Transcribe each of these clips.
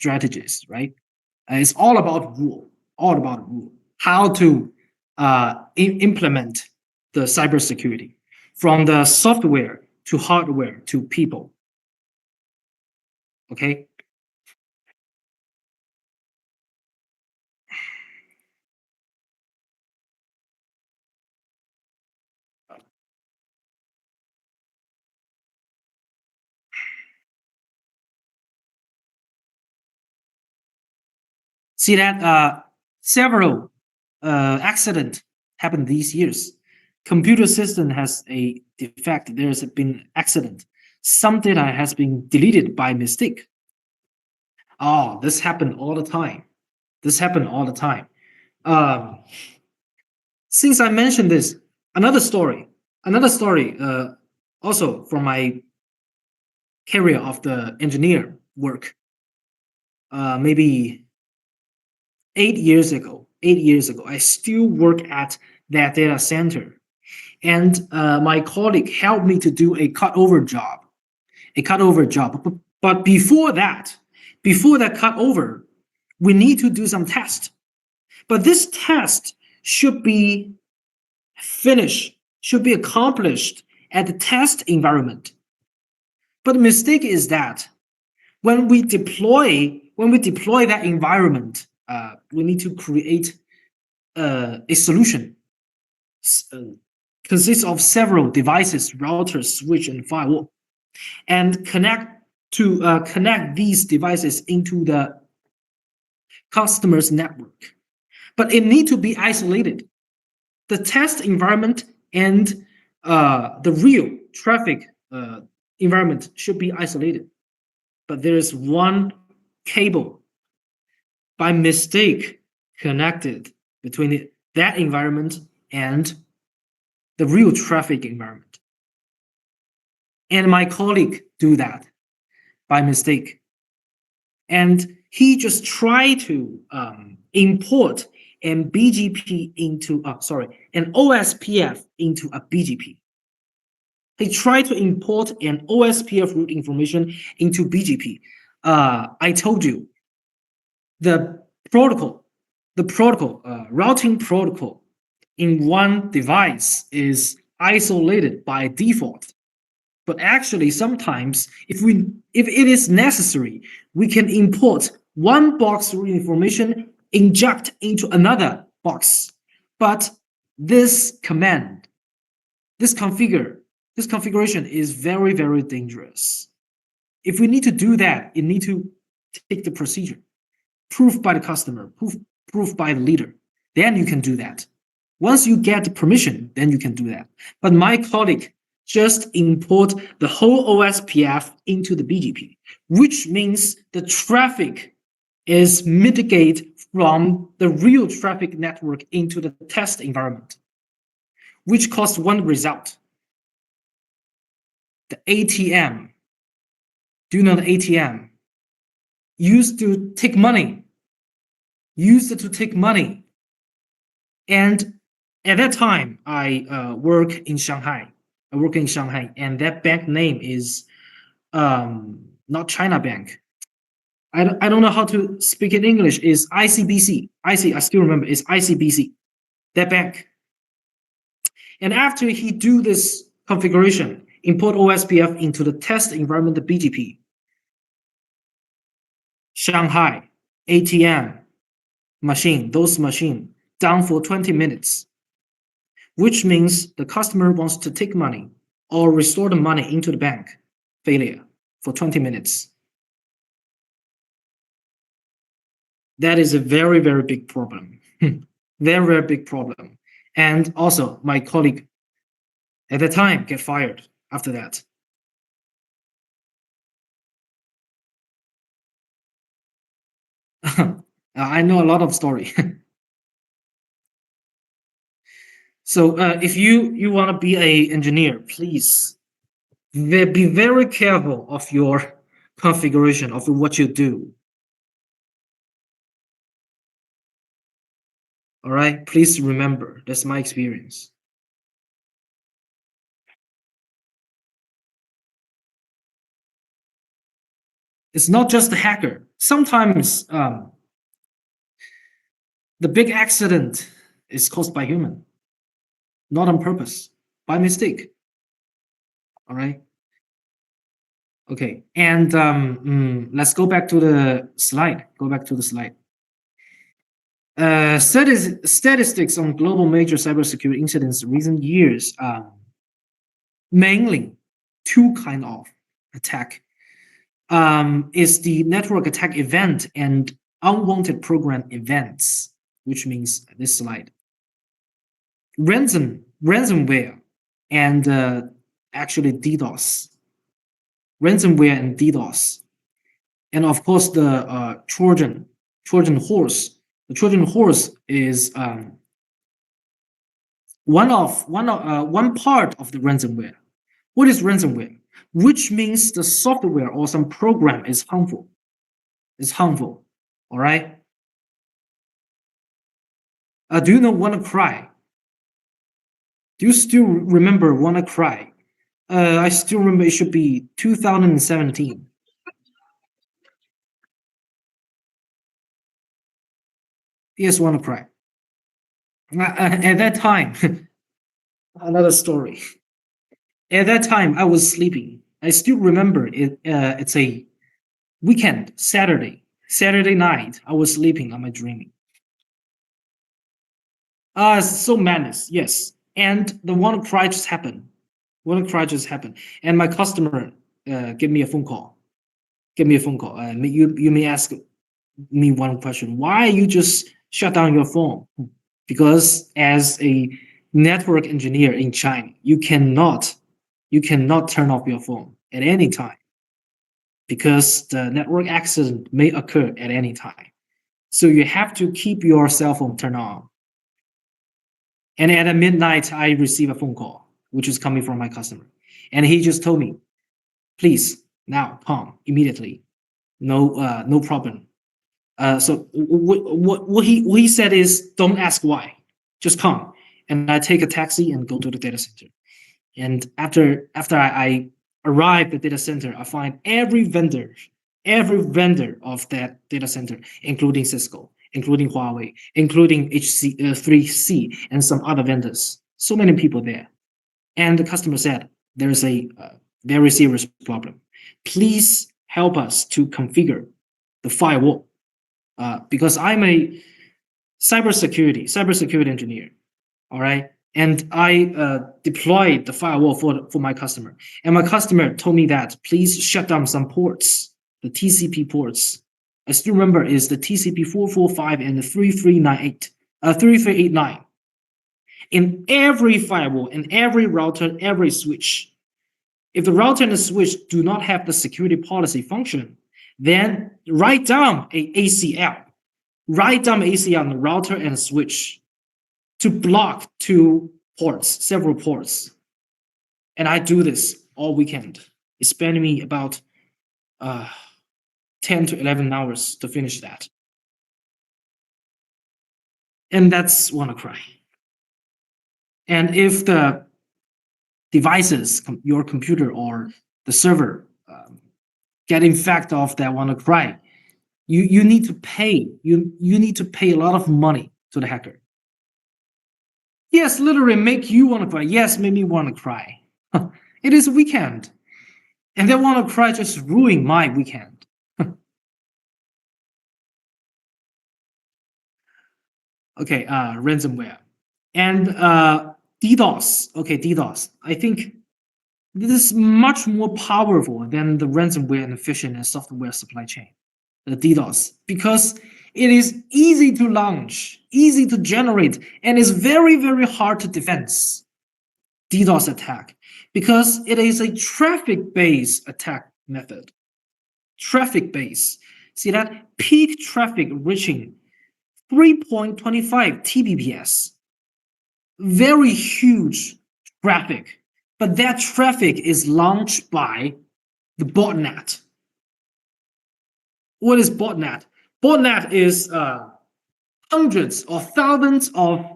strategies, right? It's all about rule, how to implement the cybersecurity from the software to hardware to people. Okay. See that several accidents happened these years. Computer system has a defect. There's been accident. Some data has been deleted by mistake. Oh, this happened all the time. Since I mentioned this, another story, also from my career of the engineer work. Maybe 8 years ago, I still work at that data center, and my colleague helped me to do a cutover job. But before that cutover, we need to do some test. But this test should be finished, should be accomplished at the test environment. But the mistake is that when we deploy that environment, we need to create a solution consists of several devices, routers, switch, and firewall, and connect these devices into the customer's network. But it needs to be isolated. The test environment and the real traffic environment should be isolated. But there is one cable by mistake connected between that environment and the real traffic environment. And my colleague do that by mistake. And he just tried to import an BGP into, an OSPF into a BGP. He tried to import an OSPF route information into BGP. I told you, the routing protocol in one device is isolated by default. But actually, sometimes, if it is necessary, we can import one box route information, inject into another box. But this configuration is very, very dangerous. If we need to do that, it need to take the procedure, proof by the customer, proof by the leader. Then you can do that. Once you get the permission, then you can do that. But my colleague just import the whole OSPF into the BGP, which means the traffic is mitigated from the real traffic network into the test environment, which caused one result. The ATM, do you know the ATM? Used to take money. And at that time, I work in Shanghai, and that bank name is not China Bank. I don't know how to speak in English. Is ICBC. I still remember. It's ICBC, that bank. And after he do this configuration, import OSPF into the test environment, the BGP, Shanghai ATM machine, those machine down for 20 minutes, which means the customer wants to take money or restore the money into the bank, failure for 20 minutes. That is a very, very big problem. Very, very big problem. And also, my colleague at the time get fired after that. I know a lot of story. So if you want to be an engineer, please be very careful of your configuration of what you do. All right, please remember, that's my experience. It's not just the hacker. Sometimes the big accident is caused by human, not on purpose, by mistake. All right. Okay, and let's go back to the slide. Go back to the slide. Statistics on global major cybersecurity incidents in recent years, mainly two kind of attack, is the network attack event and unwanted program events, which means this slide. Ransomware and actually DDoS. Ransomware and DDoS. And of course the Trojan horse. The Trojan horse is one part of the ransomware. What is ransomware? Which means the software or some program is harmful. It's harmful. All right. Do you know WannaCry? Do you still remember WannaCry? I still remember it should be 2017. Yes, WannaCry. At that time, another story. At that time, I was sleeping. I still remember it. It's a weekend, Saturday night. I was sleeping. Am I dreaming? So madness. Yes, and the WannaCry just happened. WannaCry just happened, and my customer gave me a phone call. Give me a phone call. You may ask me one question: why you just shut down your phone? Because as a network engineer in China, you cannot turn off your phone at any time because the network accident may occur at any time. So you have to keep your cell phone turned on. And at midnight, I receive a phone call, which is coming from my customer. And he just told me, please, now, come immediately. No problem. So what he said is, don't ask why, just come. And I take a taxi and go to the data center. And after I arrive at the data center, I find every vendor of that data center, including Cisco, including Huawei, including HC3C, and some other vendors. So many people there. And the customer said, there is a very serious problem. Please help us to configure the firewall. Because I'm a cybersecurity engineer, all right? And I deployed the firewall for my customer. And my customer told me that please shut down some ports, the TCP ports. I still remember is the TCP 445 and the 3389. In every firewall, in every router, every switch. If the router and the switch do not have the security policy function, then write down a ACL. Write down ACL on the router and switch to block several ports. And I do this all weekend. It spent me about 10 to 11 hours to finish that. And that's WannaCry. And if the devices, your computer or the server, get infected of that WannaCry, you need to pay. You need to pay a lot of money to the hacker. Yes, literally make you want to cry. Yes, make me want to cry. It is a weekend. And they want to cry just ruin my weekend. Okay, ransomware. And DDoS. Okay, DDoS. I think this is much more powerful than the ransomware and phishing and software supply chain, the DDoS, because it is easy to launch, easy to generate, and is very, very hard to defend. DDoS attack, because it is a traffic-based attack method. Traffic-based. See that? Peak traffic reaching 3.25 Tbps. Very huge traffic. But that traffic is launched by the botnet. What is botnet? Botnet is hundreds or thousands of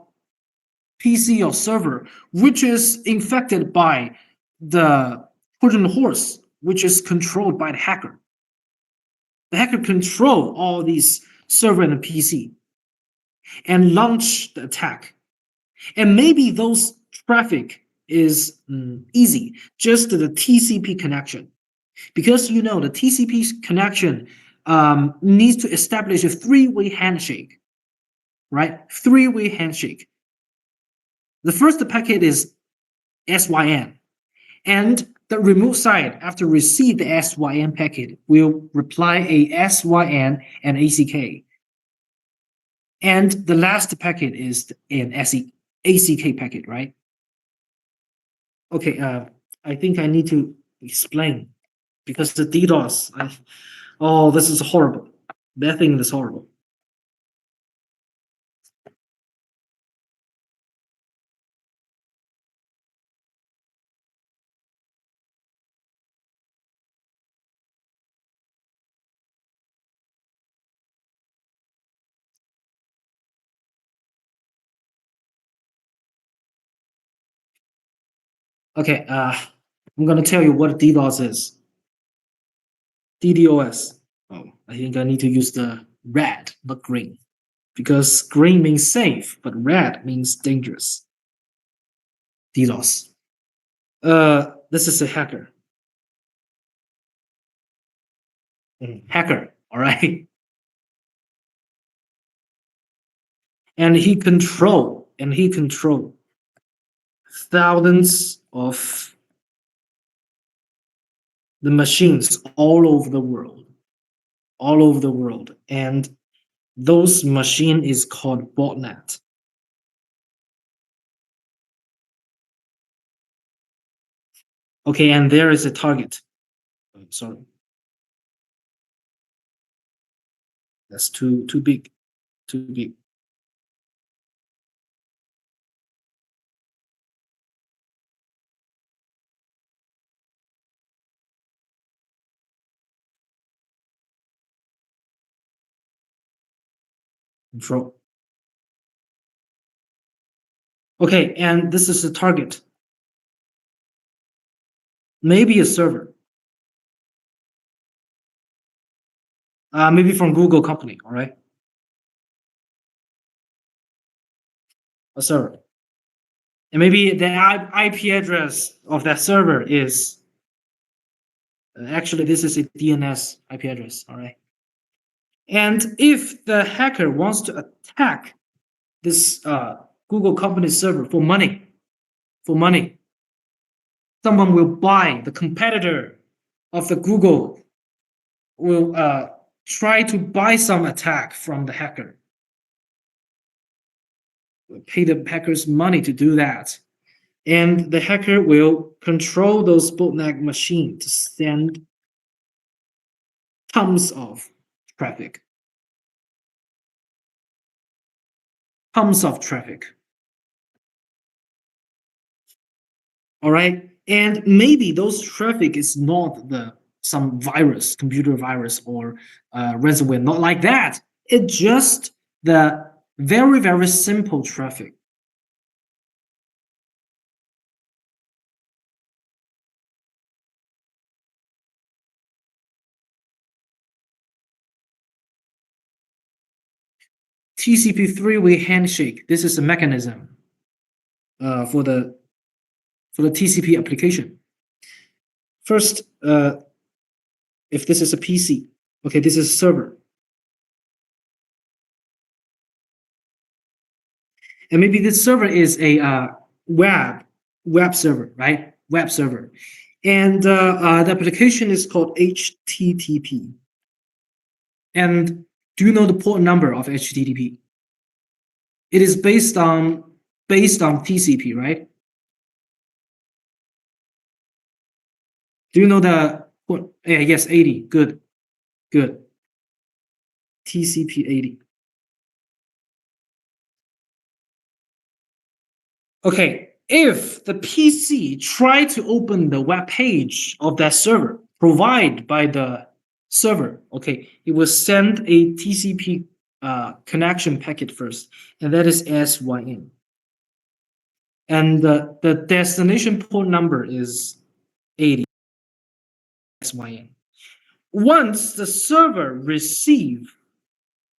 PC or server, which is infected by the Trojan horse, which is controlled by the hacker. The hacker control all these server and PC and launch the attack. And maybe those traffic is easy, just the TCP connection. Because the TCP connection needs to establish a three-way handshake, right? Three-way handshake. The first packet is SYN, and the remote side, after receive the SYN packet, will reply a SYN and ACK. And the last packet is an ACK packet, right? Okay, I think I need to explain because the DDoS, oh, this is horrible. That thing is horrible. Okay, I'm gonna tell you what DDoS is. DDoS. Oh, I think I need to use the red, not green, because green means safe, but red means dangerous. DDoS. This is a hacker. Hacker, all right. And he control thousands of the machines all over the world, and those machine is called botnet. Okay, and there is a target. Sorry, that's too big, too big. Control. Okay, and this is the target. Maybe a server. Maybe from Google company, all right? A server. And maybe the IP address of that server is, actually, this is a DNS IP address, all right? And if the hacker wants to attack this Google company server for money, someone will buy, the competitor of the Google will try to buy some attack from the hacker. Pay the hackers money to do that. And the hacker will control those botnet machines to send tons of traffic. Tons of traffic. All right. And maybe those traffic is not some virus, computer virus or ransomware, not like that. It's just the very, very simple traffic. TCP three-way handshake. This is a mechanism for the TCP application. First, if this is a PC, okay, this is a server. And maybe this server is a web server, right? Web server. And the application is called HTTP. And do you know the port number of HTTP? It is based on TCP, right? Do you know the port? Yeah, yes, 80. Good. TCP 80. Okay, if the PC try to open the web page of that server provided by the server, okay, it will send a TCP connection packet first, and that is SYN. And the destination port number is 80 SYN. Once the server receive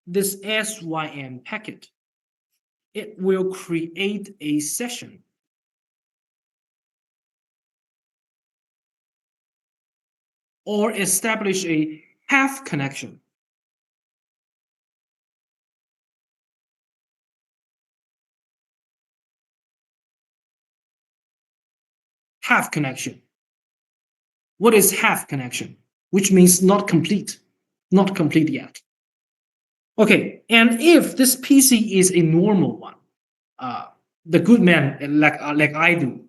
this SYN packet, it will create a session or establish a half connection. Half connection. What is half connection? Which means not complete yet. Okay, and if this PC is a normal one, the good man like I do,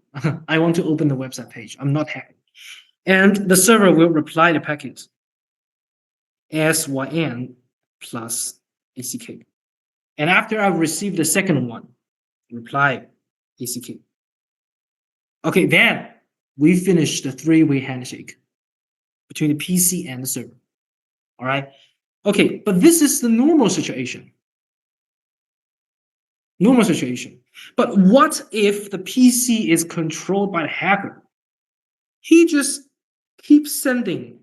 I want to open the website page. I'm not happy, and the server will reply the packet SYN plus ACK. And after I receive the second one, reply ACK. Okay, then we finish the three-way handshake between the PC and the server. All right. Okay, but this is the normal situation. Normal situation. But what if the PC is controlled by the hacker? He just keeps sending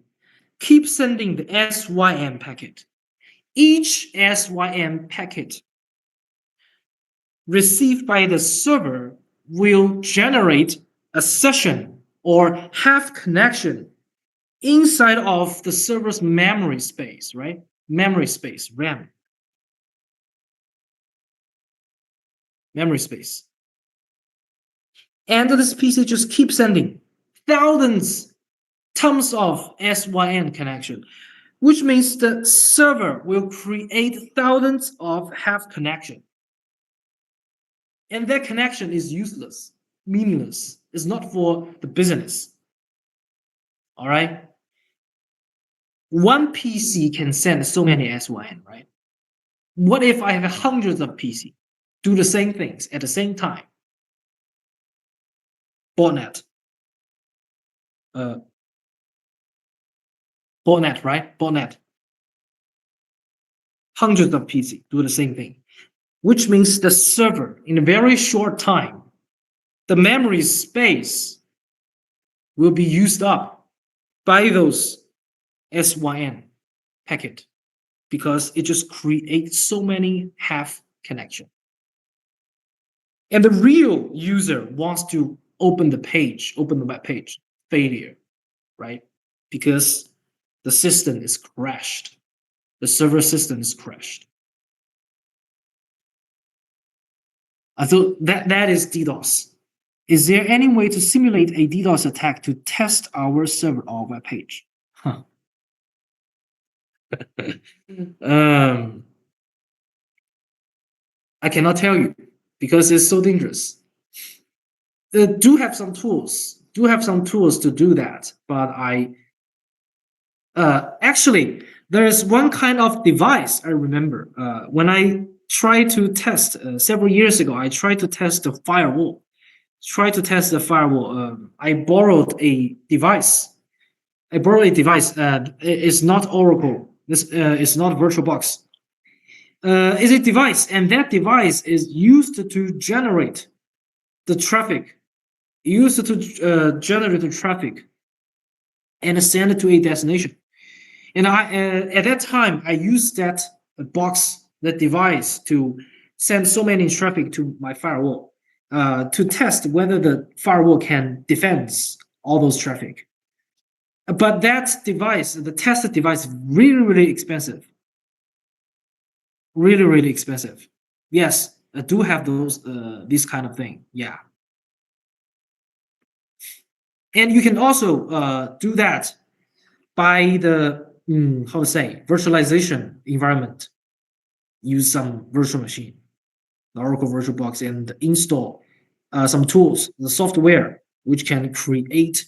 the SYN packet. Each SYN packet received by the server will generate a session or half connection inside of the server's memory space, right? Memory space, RAM. Memory space. And this PC just keeps sending tons of SYN connection, which means the server will create thousands of half connection. And that connection is useless, meaningless. It's not for the business. All right? One PC can send so many SYN, right? What if I have hundreds of PC do the same things at the same time? Botnet. Botnet, right? Botnet. Hundreds of PC do the same thing, which means the server, in a very short time, the memory space will be used up by those SYN packet because it just creates so many half connection. And the real user wants to open the web page, failure, right? Because the system is crashed. The server system is crashed. So that is DDoS. Is there any way to simulate a DDoS attack to test our server or web page? Huh. I cannot tell you because it's so dangerous. Do have some tools to do that, but actually there is one kind of device I remember when I tried to test several years ago. I tried to test the firewall. I borrowed a device. It's not Oracle. This is not VirtualBox. It's a device, and that device is used to generate the traffic. And send it to a destination. And at that time, I used that device to send so many traffic to my firewall to test whether the firewall can defend all those traffic. But that device, the tested device, is really, really expensive. Really, really expensive. Yes, I do have this kind of thing. Yeah. And you can also do that by the virtualization environment. Use some virtual machine, the Oracle VirtualBox, and install some tools, the software, which can create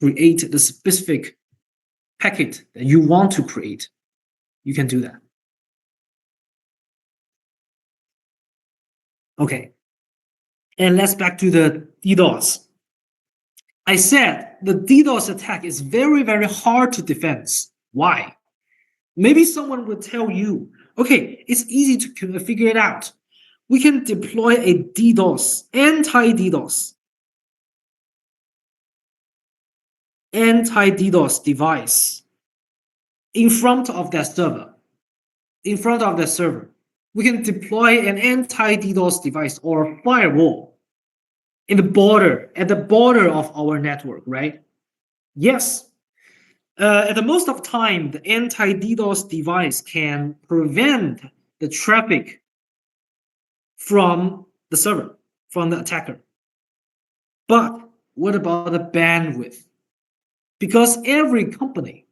the specific packet that you want to create. You can do that. Okay. And let's back to the DDoS. I said the DDoS attack is very, very hard to defend. Why? Maybe someone will tell you, okay, it's easy to figure it out. We can deploy a DDoS, anti-DDoS. anti-DDoS device in front of that server. We can deploy an anti-DDoS device or firewall at the border of our network, right? Yes. At the most of time, the anti-DDoS device can prevent the traffic from the server, from the attacker. But what about the bandwidth? Because every company,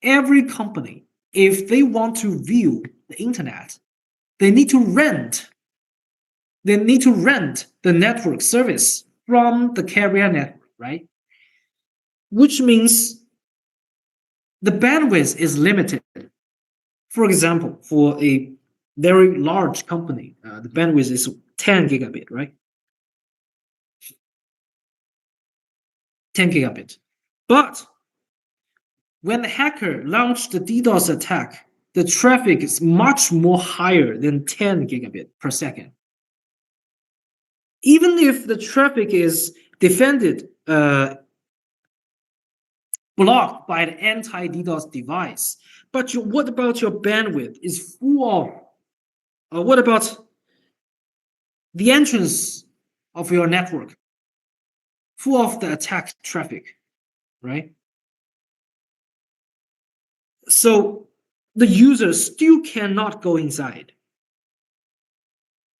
if they want to view the internet, they need to rent the network service from the carrier network, right? Which means the bandwidth is limited. For example, for a very large company, the bandwidth is 10 gigabit, right? 10 gigabit. But when the hacker launched the DDoS attack, the traffic is much more higher than 10 gigabit per second. Even if the traffic is defended, blocked by the anti-DDoS device, but what about your bandwidth is full of, what about the entrance of your network, full of the attack traffic, right? So the user still cannot go inside.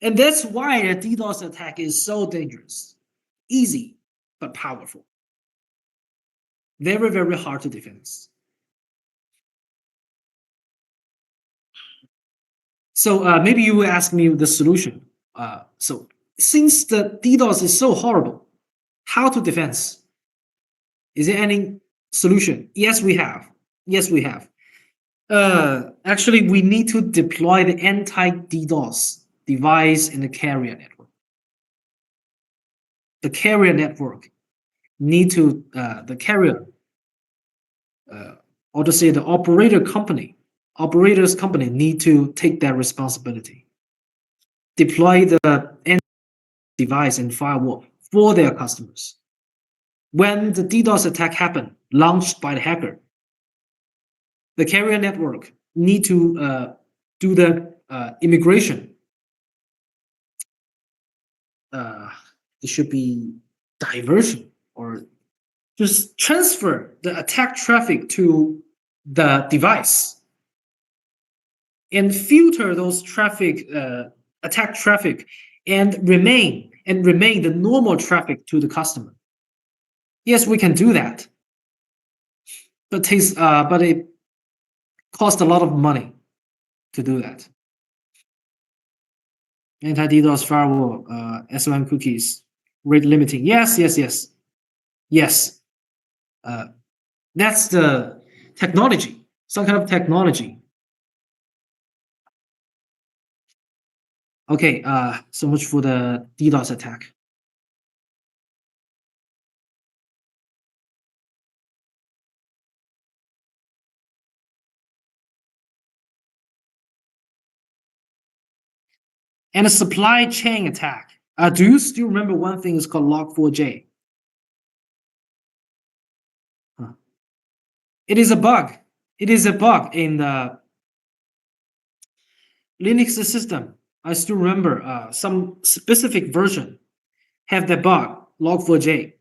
And that's why a DDoS attack is so dangerous. Easy, but powerful. Very, very hard to defend. So maybe you will ask me the solution. So since the DDoS is so horrible, how to defend? Is there any solution? Yes, we have. Actually, we need to deploy the anti-DDoS device in the carrier network. The carrier network need to the carrier, or to say the operators company need to take that responsibility. Deploy the device and firewall for their customers. When the DDoS attack happened, launched by the hacker, the carrier network need to do the immigration. It should be diversion, or just transfer the attack traffic to the device and filter those attack traffic and remain the normal traffic to the customer. Yes, we can do that, but it costs a lot of money to do that. Anti-DDoS firewall, SOM cookies, rate limiting. Yes. That's the technology, some kind of technology. Okay, so much for the DDoS attack. And a supply chain attack. Do you still remember one thing is called Log4j? It is a bug. It is a bug in the Linux system. I still remember some specific version have the bug, Log4j,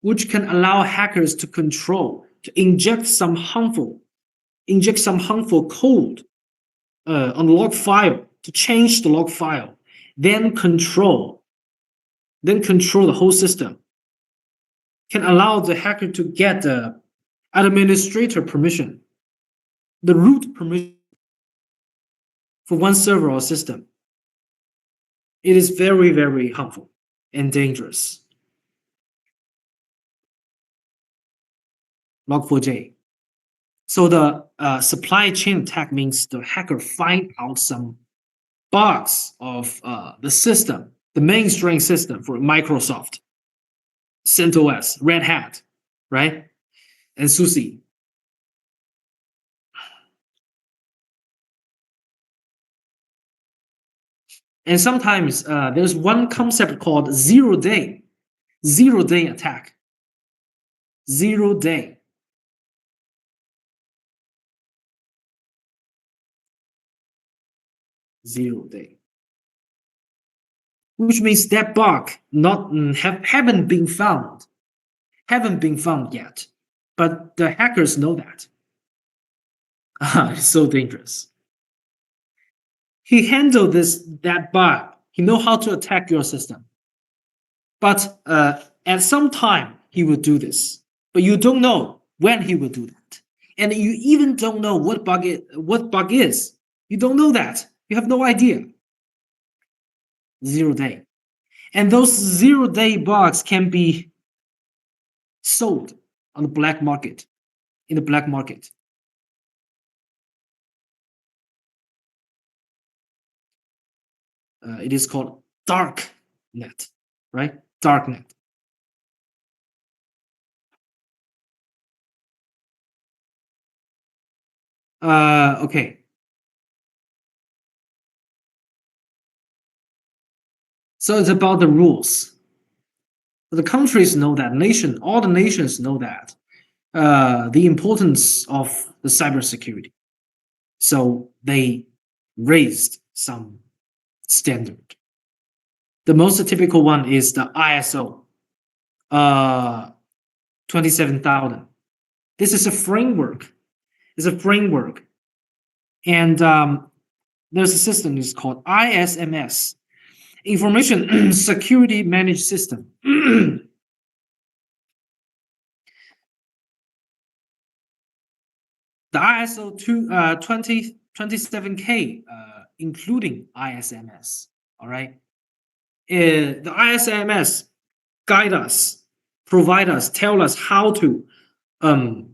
which can allow hackers to inject some harmful code on the log file, to change the log file, then control the whole system. Can allow the hacker to get the administrator permission, the root permission for one server or system. It is very, very harmful and dangerous. Log4j. So the supply chain attack means the hacker find out some bugs of the system, the mainstream system for Microsoft, CentOS, Red Hat, right? And SUSE. And sometimes there's one concept called zero-day attack. 0 day. Which means that bug haven't been found yet, but the hackers know that. It's so dangerous. He handled that bug. He know how to attack your system, but at some time he will do this, but you don't know when he will do that, and you even don't know what bug is. You don't know that. You have no idea. 0 day. And those 0 day bugs can be sold on the black market, in the black market. It is called dark net, right? Dark net. Okay. So it's about the rules. The countries know that, all the nations know that, the importance of the cybersecurity. So they raised some standard. The most typical one is the ISO 27000. This is a framework. It's a framework. And there's a system is called ISMS, Information Security Managed System. The ISO 27K, including ISMS, all right? The ISMS guide us, provide us, tell us how to build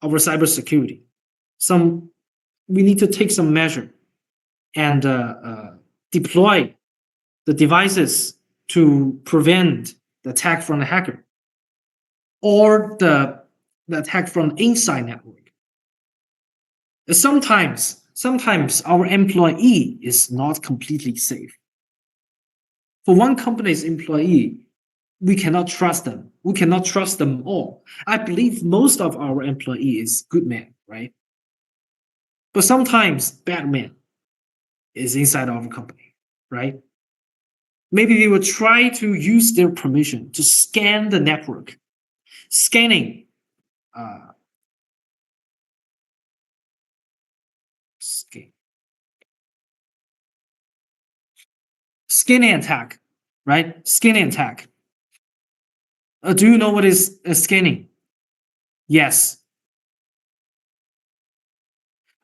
our cybersecurity. We need to take some measure and deploy the devices to prevent the attack from the hacker or the attack from inside network. Sometimes our employee is not completely safe. For one company's employee, we cannot trust them. We cannot trust them all. I believe most of our employee is good men, right? But sometimes bad man is inside our company, right? Maybe they will try to use their permission to scan the network. Scanning scanning attack, right? Scanning attack. Do you know what is scanning? Yes.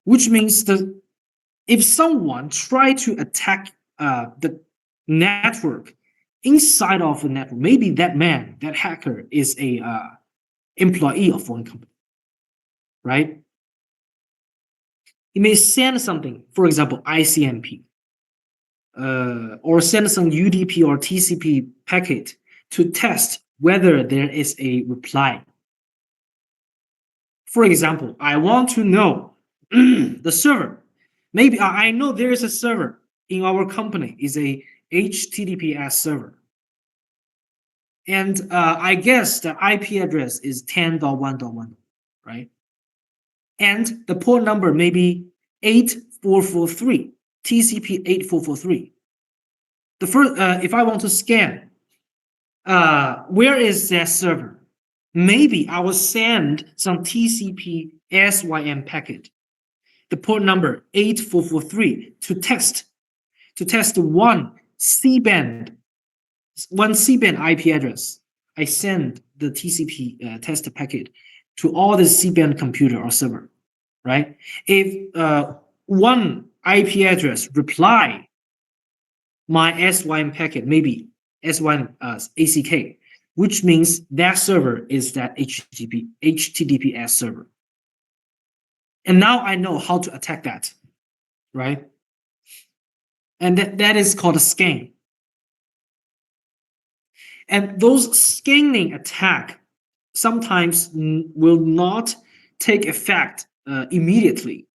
Which means if someone try to attack the network inside of the network, maybe that hacker is a employee of one company, right? He may send something, for example, ICMP, or send some UDP or TCP packet to test whether there is a reply. For example, I want to know the server. Maybe I know there is a server in our company, is a HTTPS server. And I guess the IP address is 10.1.1, right? And the port number may be 8443, TCP 8443. The first, if I want to scan, where is that server? Maybe I will send some TCP SYM packet, the port number 8443, to test one C-band IP address. I send the TCP test packet to all the C-band computer or server, right? If one IP address reply my SYM packet, maybe SYM ACK, which means that server is that HTTPS server. And now I know how to attack that, right? And that is called a scan. And those scanning attack sometimes will not take effect immediately.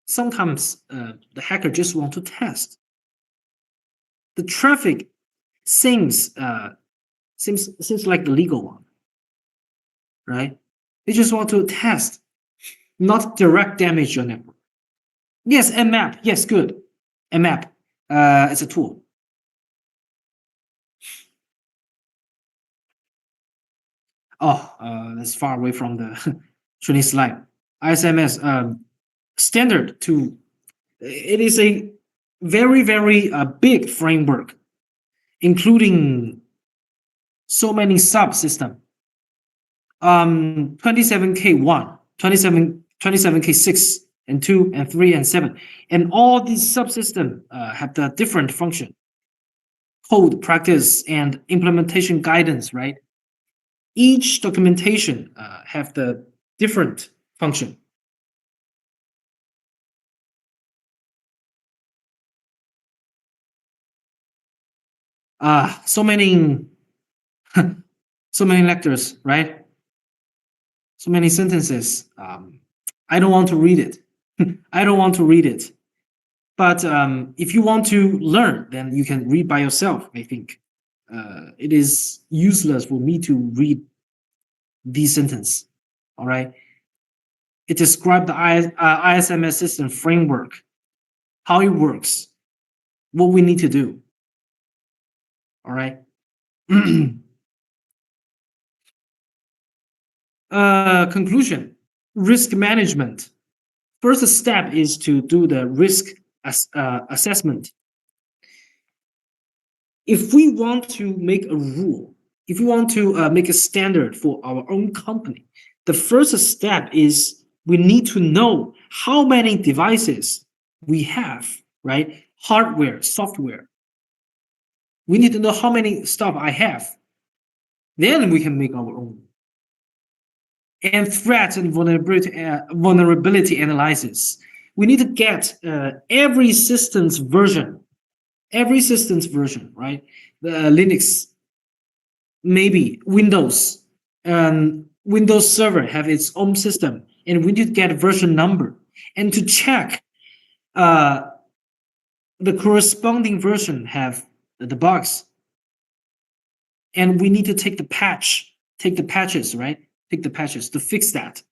Sometimes the hacker just want to test. The traffic seems like the legal one. right? They just want to test, not direct damage your network. Yes, Nmap. Yes, good. Nmap. It's a tool. Oh, that's far away from the training slide. ISMS standard to it is a very big framework, including so many subsystem. 27K1, 27K6, and 2, and 3, and 7. And all these subsystems have the different function, code practice and implementation guidance, right? Each documentation have the different function. So many so many lectures, right? So many sentences. I don't want to read it. I don't want to read it. But if you want to learn, then you can read by yourself, I think. It is useless for me to read these sentence. All right. It describes the ISMS system framework, how it works, what we need to do. All right. Conclusion: risk management. First step is to do the risk assessment. If we want to make a rule, if we want to make a standard for our own company, the first step is we need to know how many devices we have, right? Hardware, software. We need to know how many stuff I have. Then we can make our own. And threat and vulnerability analysis. We need to get every system's version, right? The Linux, maybe Windows, Windows Server have its own system, and we need to get version number and to check the corresponding version have the bugs, and we need to take the patches, right? Take the patches to fix that.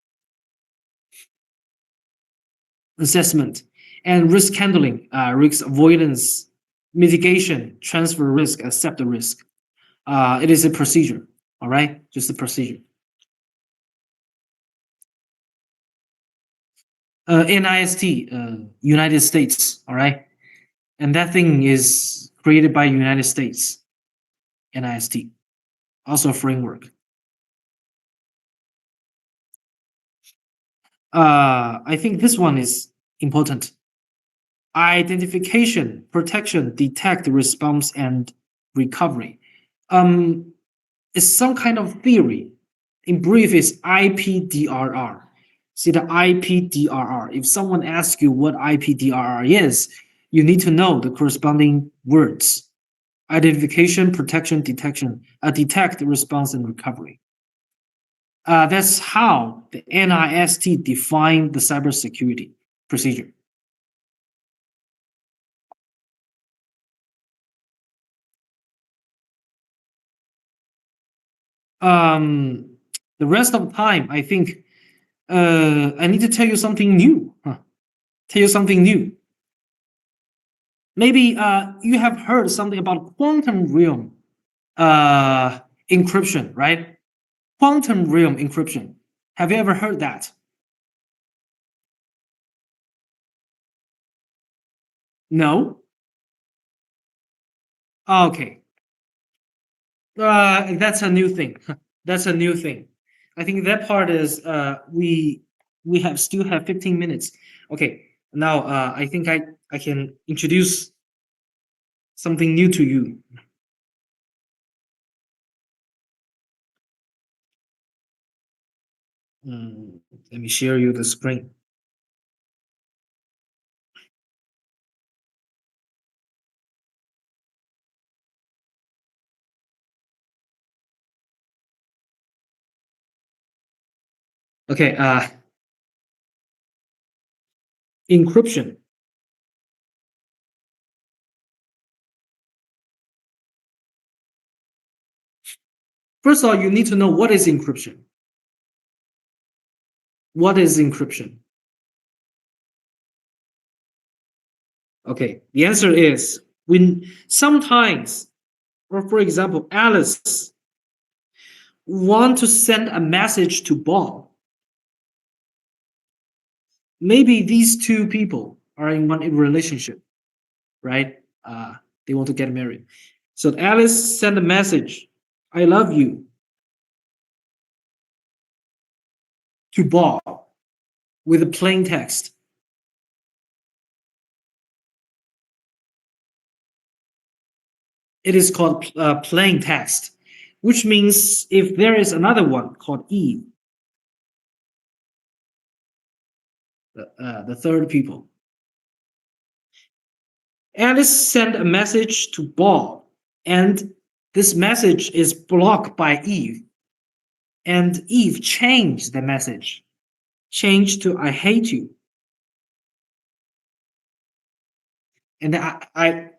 Assessment and risk handling, risk avoidance, mitigation, transfer risk, accept the risk. It is a procedure, all right? Just a procedure. NIST, United States, all right? And that thing is created by United States, NIST, also a framework. I think this one is important. Identification, protection, detect, response, and recovery. It's some kind of theory. In brief, is IPDRR. See the IPDRR. If someone asks you what IPDRR is, you need to know the corresponding words. Identification, protection, detection, detect, response, and recovery. That's how the NIST defined the cybersecurity procedure. The rest of the time, I think I need to tell you something new. Tell you something new. Maybe you have heard something about quantum realm encryption, right? Quantum realm encryption. Have you ever heard that? No? Okay. That's a new thing. That's a new thing. I think that part is we have still have 15 minutes. Okay. Now I think I can introduce something new to you. Let me share you the screen. Okay, encryption. First of all, you need to know what is encryption. What is encryption? Okay, the answer is when sometimes, or for example, Alice want to send a message to Bob. Maybe these two people are in one relationship, right? They want to get married. So Alice sent a message, I love you, to Bob with a plain text. It is called plain text, which means if there is another one called Eve, the third people, Alice sent a message to Bob, and this message is blocked by Eve. And Eve changed the message, changed to I hate you. And I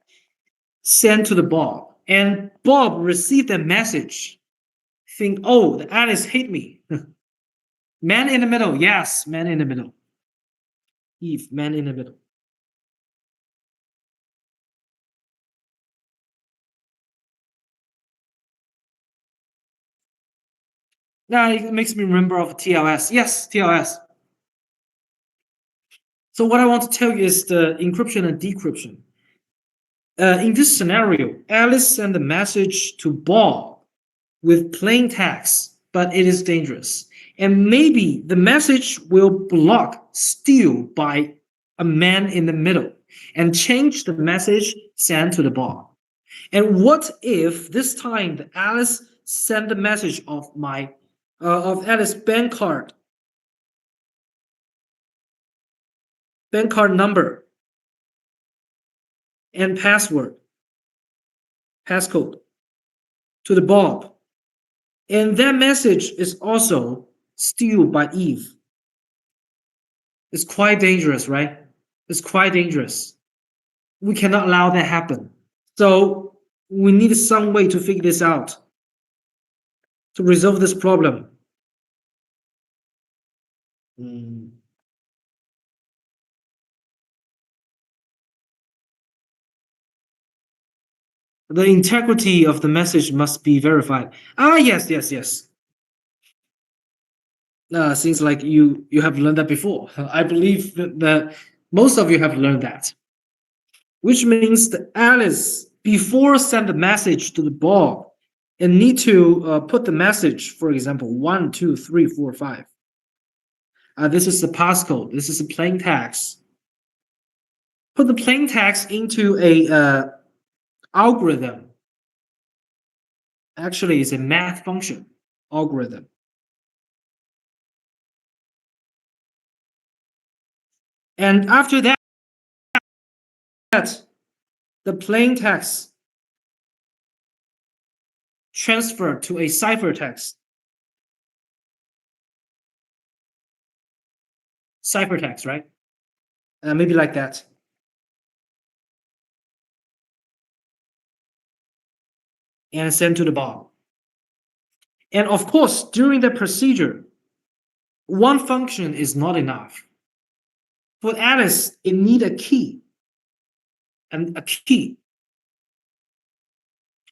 sent to the Bob. And Bob received a message, think, oh, the Alice hate me. Man in the middle, yes, man in the middle. Eve, man in the middle. Now it makes me remember of TLS. Yes, TLS. So what I want to tell you is the encryption and decryption. In this scenario, Alice sent a message to Bob with plain text, but it is dangerous. And maybe the message will block still by a man in the middle and change the message sent to the Bob. And what if this time the Alice sent the message of Alice bank card number and passcode to the Bob. And that message is also stealed by Eve. It's quite dangerous, right? It's quite dangerous. We cannot allow that happen. So we need some way to figure this out, to resolve this problem. The integrity of the message must be verified. Yes. Seems like you have learned that before. I believe that most of you have learned that, which means that Alice, before send the message to the Bob, and need to put the message, for example, 1, 2, 3, 4, 5. This is the passcode. This is a plain text. Put the plain text into a algorithm. Actually, it's a math function algorithm. And after that, the plain text transferred to a ciphertext. Ciphertext, right? Maybe like that. And sent to the Bob. And of course, during the procedure, one function is not enough. For Alice, it need a key. And a key.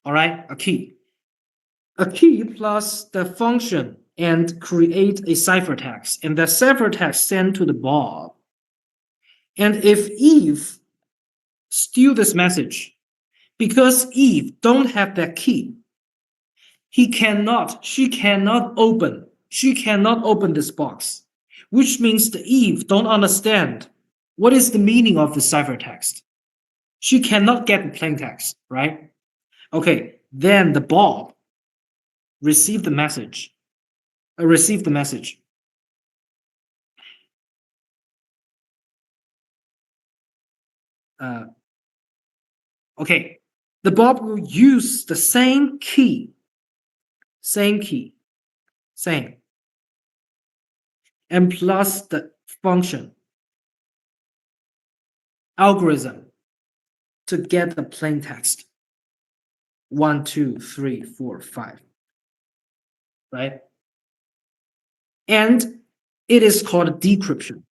All right, a key. A key plus the function and create a ciphertext. And the ciphertext sent to the Bob. And if Eve steal this message, because Eve don't have that key, she cannot open this box, which means the Eve don't understand what is the meaning of the ciphertext. She cannot get the plain text, right? Okay, then the Bob received the message. Okay, the Bob will use the same key, and plus the function algorithm to get the plain text. 1, 2, 3, 4, 5. Right? And It is called decryption.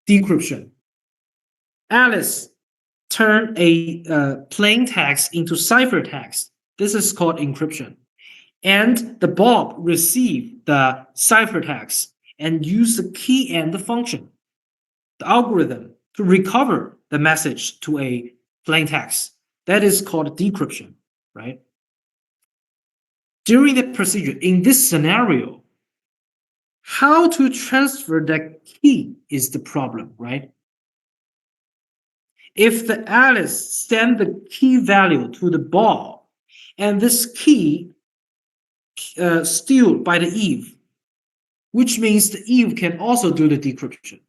Decryption. Alice turned a plain text into ciphertext. This is called encryption. And the Bob received the ciphertext and used the key and the function, the algorithm, to recover the message to a plain text. That is called decryption, right? During the procedure, in this scenario, how to transfer the key is the problem, right? If the Alice send the key value to the Bob, and this key steal by the Eve, which means the Eve can also do the decryption.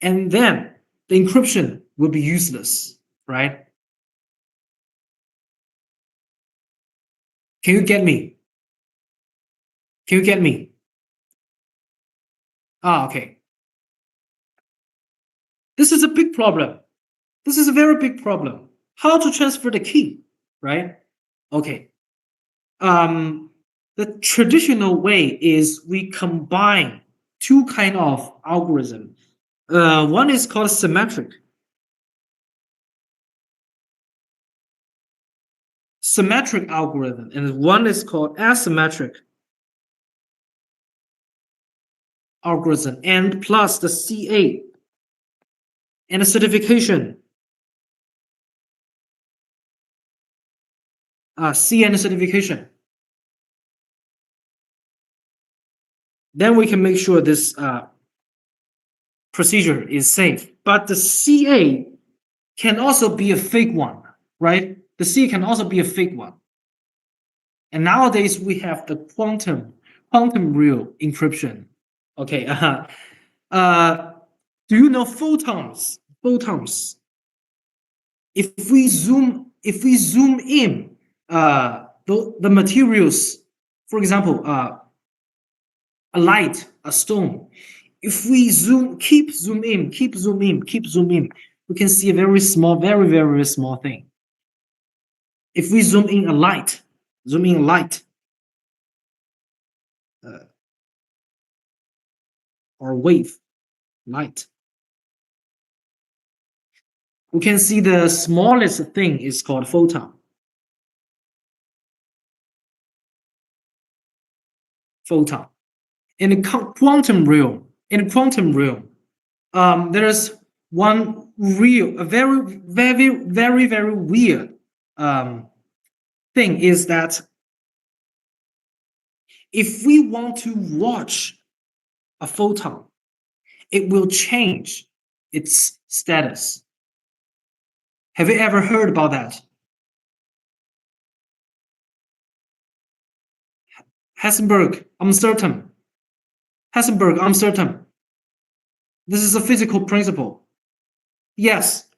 And then the encryption will be useless, right? Can you get me? Can you get me? Okay. This is a big problem. This is a very big problem. How to transfer the key, right? Okay. The traditional way is we combine two kind of algorithm. One is called symmetric algorithm, and one is called asymmetric algorithm, and plus the CA and the certification. C and the certification. Then we can make sure this procedure is safe. But the CA can also be a fake one, right? The C can also be a fake one. And nowadays we have the quantum real encryption. Okay. Do you know photons? Photons. If we zoom in the materials, for example, a light, a stone. If we keep zoom in, we can see a very small, very small thing. If we zoom in a light, or wave, light, we can see the smallest thing is called photon. Photon. In the quantum realm, there is one a very weird thing is that if we want to watch a photon, it will change its status. Have you ever heard about that? Heisenberg, uncertain. This is a physical principle. Yes.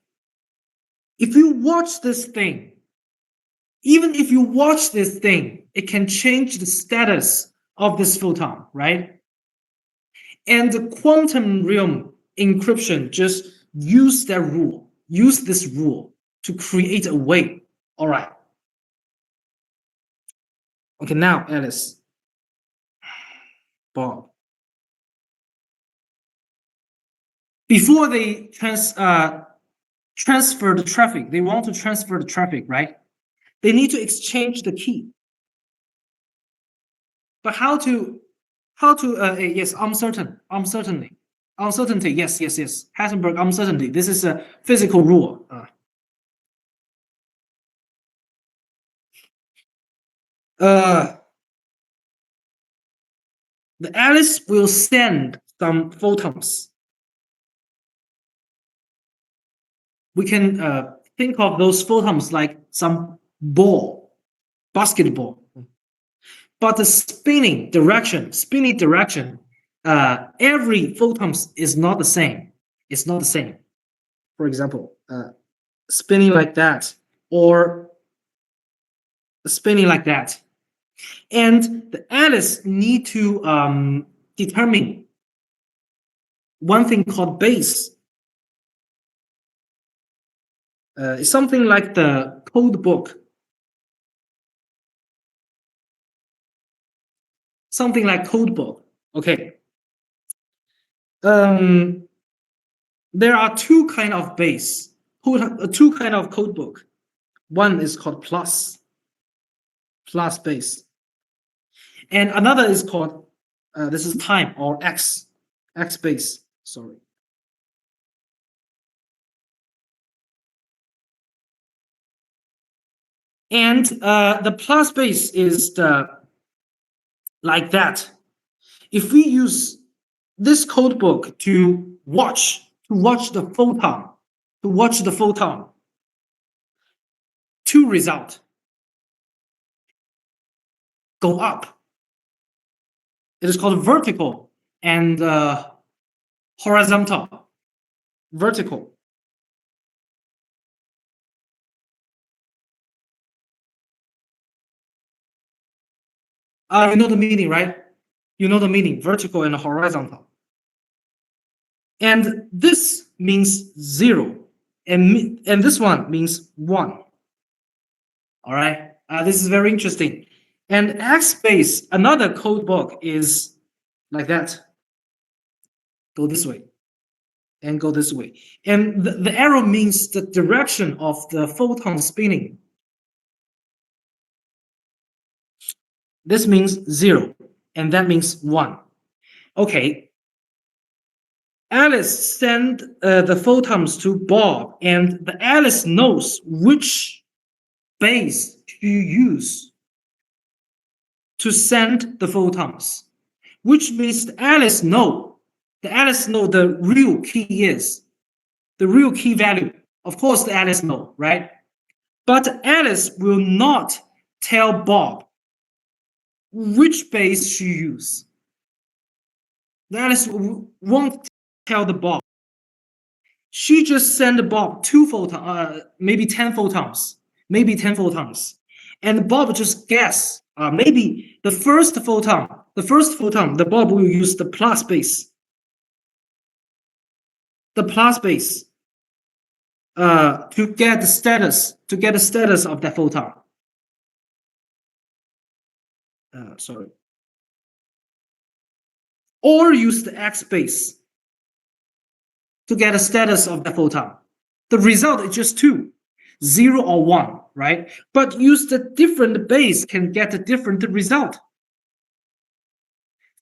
If you watch this thing, even if you watch this thing, it can change the status of this photon, right? And the quantum realm encryption just use this rule to create a way. All right. Okay, now Alice, Bob. Before they transfer the traffic, they want to transfer the traffic, right? They need to exchange the key. But how to yes, uncertainty, yes. Heisenberg uncertainty. This is a physical rule. The Alice will send some photons. We can think of those photons like some basketball. But the spinning direction, every photon is not the same. It's not the same. For example, spinning like that or spinning like that. And the Alice need to determine one thing called base. It's something like the code book. something like codebook. Okay. There are two kind of base, two kind of codebook. One is called plus base, and another is called this is time or x base. Sorry. And the plus base is like that. If we use this codebook to watch the photon, two result go up. It is called vertical and horizontal. Vertical. You know the meaning, right? You know the meaning, vertical and horizontal. And this means 0, and this one means 1. All right, this is very interesting. And X base, another code book is like that. Go this way and go this way. And the arrow means the direction of the photon spinning. This means 0, and that means 1. Okay. Alice sent the photons to Bob, and the Alice knows which base to use to send the photons, which means Alice know the real key is, the real key value. Of course, the Alice know, right? But Alice will not tell Bob which base she use. The Alice won't tell the Bob. She just sent Bob 2 photons, maybe 10 photons, and Bob just guess. Maybe the first photon, the Bob will use the plus base. The plus base to get the status of that photon. Sorry. Or use the X base to get a status of the photon. The result is just 2, 0 or 1, right? But use the different base can get a different result.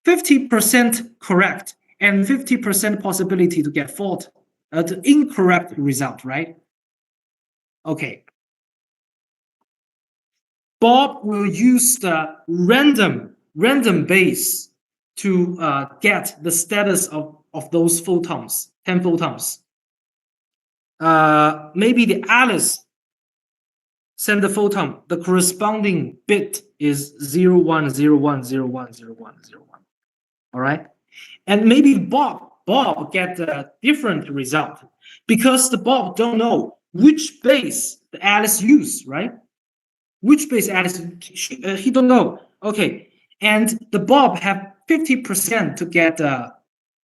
50% correct and 50% possibility to get fault, the incorrect result, right? Okay. Bob will use the random base to get the status of those photons, 10 photons. Maybe the Alice send the photon, the corresponding bit is 0, 1, 0, 1, 0, 1, 0, 1, 0, 1. All right. And maybe Bob get a different result because the Bob don't know which base the Alice use, right? Which base Alice, he don't know. Okay. And the Bob have 50% to get the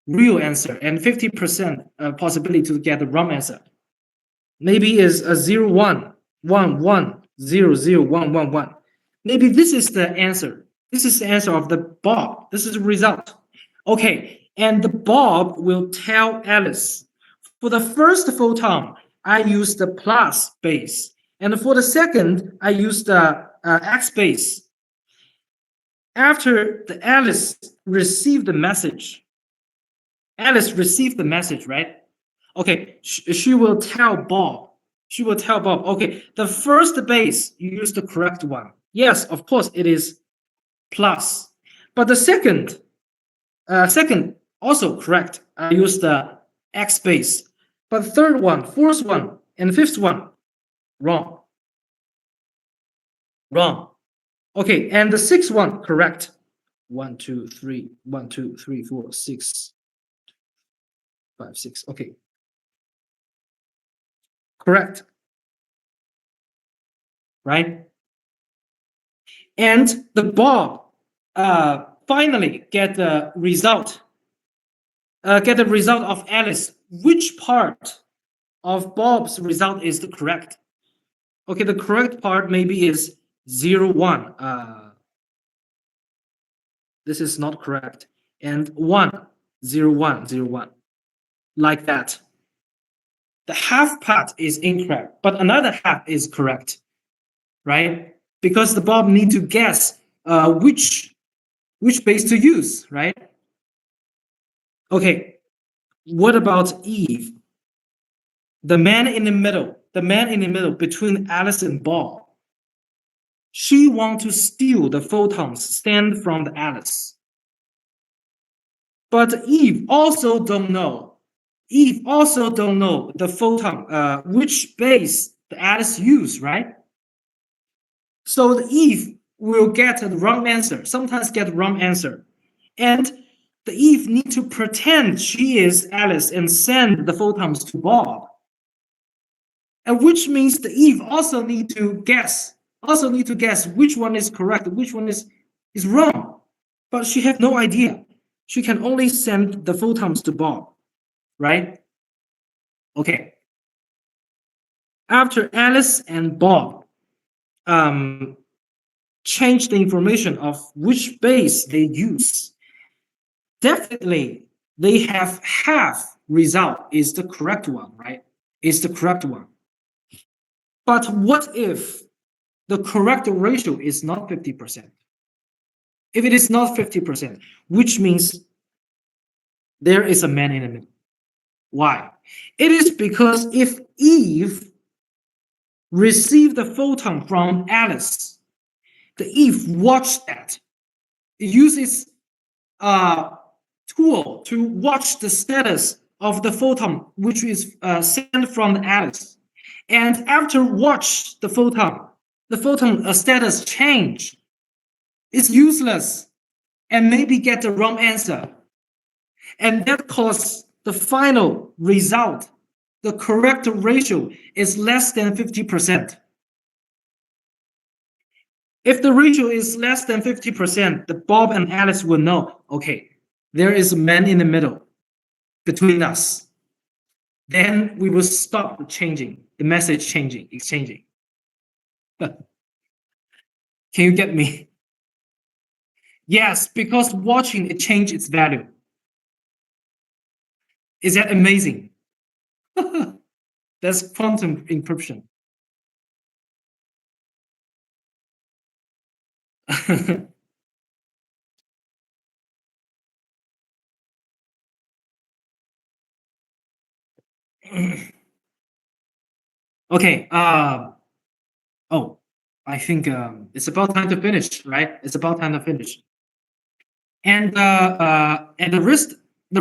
real answer and 50% possibility to get the wrong answer. Maybe is a 0, 1, 1, 1, 0, 0, 1, 1, 1. Maybe this is the answer. This is the answer of the Bob. This is the result. Okay, and the Bob will tell Alice, for the first photon, I use the plus base. And for the second, I use the X base. After the Alice received the message, right? Okay, she will tell Bob. Okay, the first base, you use the correct one. Yes, of course, it is plus. But the second also correct. I use the X base. But the third one, fourth one, and fifth one, wrong. Okay, and the sixth one, correct. 1, 2, 3, 1, 2, 3, 4, 6, 5, 6. Okay. Correct. Right? And the Bob finally get the result. Get the result of Alice. Which part of Bob's result is the correct? Okay, the correct part maybe is 0, 1. This is not correct. And 1, 0, 1, 0, 1. Like that. The half part is incorrect, but another half is correct, right? Because the Bob need to guess which base to use, right? Okay, what about Eve? The man in the middle between Alice and Bob. She wants to steal the photons sent from the Alice. But Eve also don't know. Eve also don't know the photon, which base the Alice use, right? So the Eve will get the wrong answer, sometimes get the wrong answer. And the Eve need to pretend she is Alice and send the photons to Bob. And which means the Eve also need to guess which one is correct, which one is wrong. But she have no idea. She can only send the photons to Bob, right? Okay. After Alice and Bob change the information of which base they use, definitely they have half result is the correct one, right? Is the correct one. But what if the correct ratio is not 50%? If it is not 50%, which means there is a man in the middle. Why? It is because if Eve received the photon from Alice, the Eve watched that. It uses a tool to watch the status of the photon which is sent from Alice. And after watch the photon status change. It's useless and maybe get the wrong answer. And that causes the final result, the correct ratio is less than 50%. If the ratio is less than 50%, the Bob and Alice will know, okay, there is a man in the middle between us. Then we will stop changing, the message exchanging. Can you get me? Yes, because watching it change its value. Is that amazing? That's quantum encryption. Okay. Oh, I think it's about time to finish, right? It's about time to finish. And the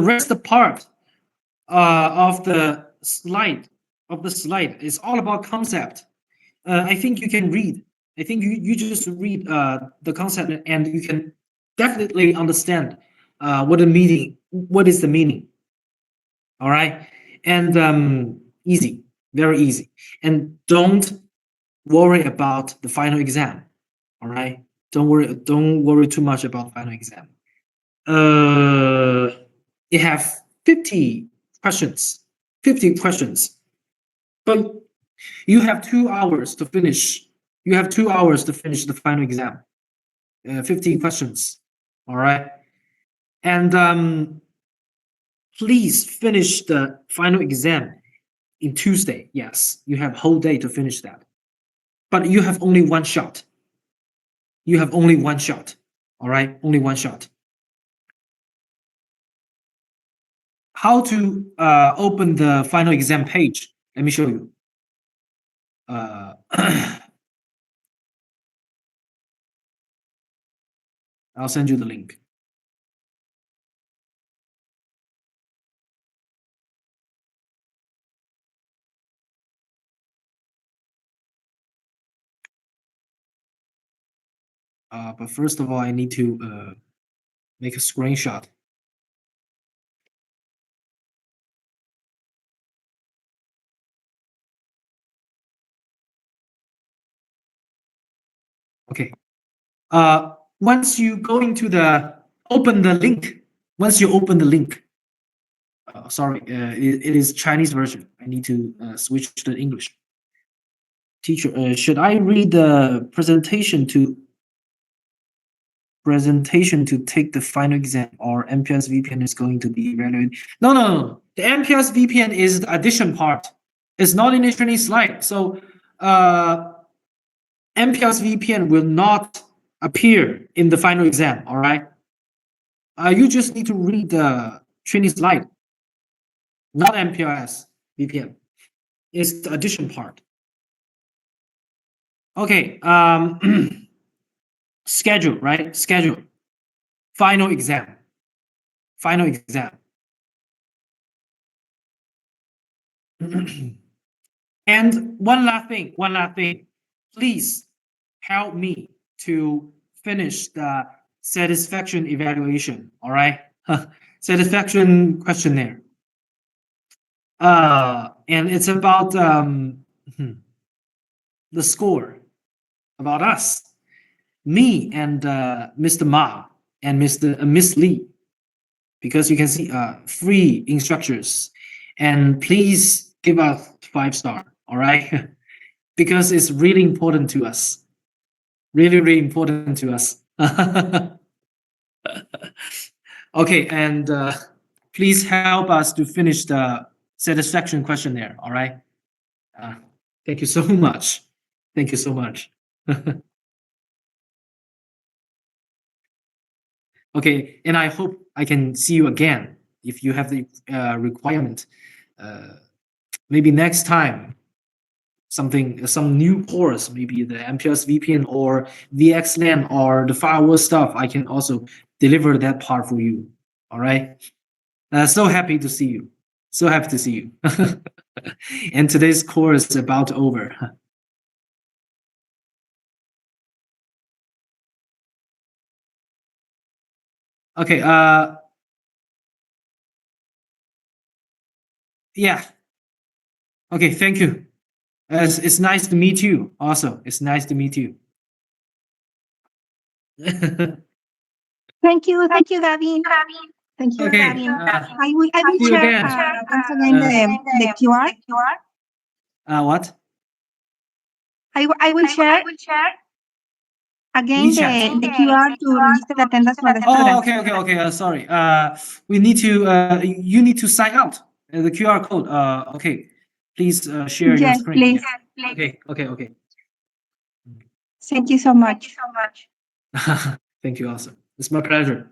rest part of the slide is all about concept. I think you can read. I think you just read the concept and you can definitely understand what is the meaning. All right, and easy, very easy, and don't worry about the final exam. All right, don't worry too much about final exam. You have 50 questions, but you have 2 hours to finish. You have 2 hours to finish the final exam. 50 questions. All right, and please finish the final exam in Tuesday. Yes, you have whole day to finish that, but you have only one shot. You have only one shot. All right, only one shot. How to open the final exam page? Let me show you. I'll send you the link. But first of all, I need to make a screenshot. Okay. Once you go into open the link. Once you open the link. Sorry, it is Chinese version. I need to switch to English. Teacher, should I read the presentation to presentation to take the final exam, or MPS VPN is going to be evaluated. No. The MPS VPN is the addition part. It's not in the training slide. So MPS VPN will not appear in the final exam, all right? You just need to read the training slide, not MPLS VPN. It's the addition part. Okay, schedule, right? Schedule. Final exam. Final exam. And one last thing. Please help me to finish the satisfaction evaluation, all right? Satisfaction questionnaire. And it's about the score, about us, me and Mr. Ma and Miss Lee, because you can see 3 instructors, and please give us 5-star, all right? Because it's really important to us, really important to us. Okay, and please help us to finish the satisfaction questionnaire, all right? Thank you so much. Thank you so much. Okay, and I hope I can see you again if you have the requirement. Maybe next time, some new course, maybe the MPLS VPN or VXLAN or the firewall stuff. I can also deliver that part for you. All right. So happy to see you. So happy to see you. And today's course is about over. Okay. Yeah. Okay. Thank you. It's nice to meet you. Also, it's nice to meet you. Thank you, Gavin. Thank you, Okay. Gavin. I will see you share again. once again the QR. What? I will share again WeChat. the QR to register the attendance for the Oh, students. okay. Sorry. We need to. You need to sign out. The QR code. Okay. Please share your Yes, screen. please. Yeah. Okay. Thank you so much. Thank you also. It's my pleasure.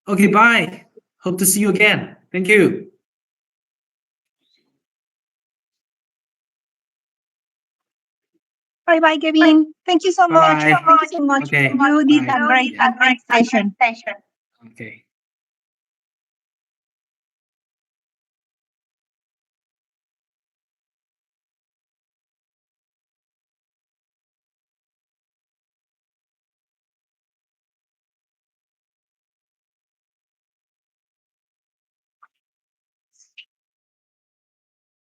Okay, bye. Hope to see you again. Thank you. Bye, Gavin. Thank you so much. Bye. Thank you so much. Okay. You did Bye. a great session. Okay.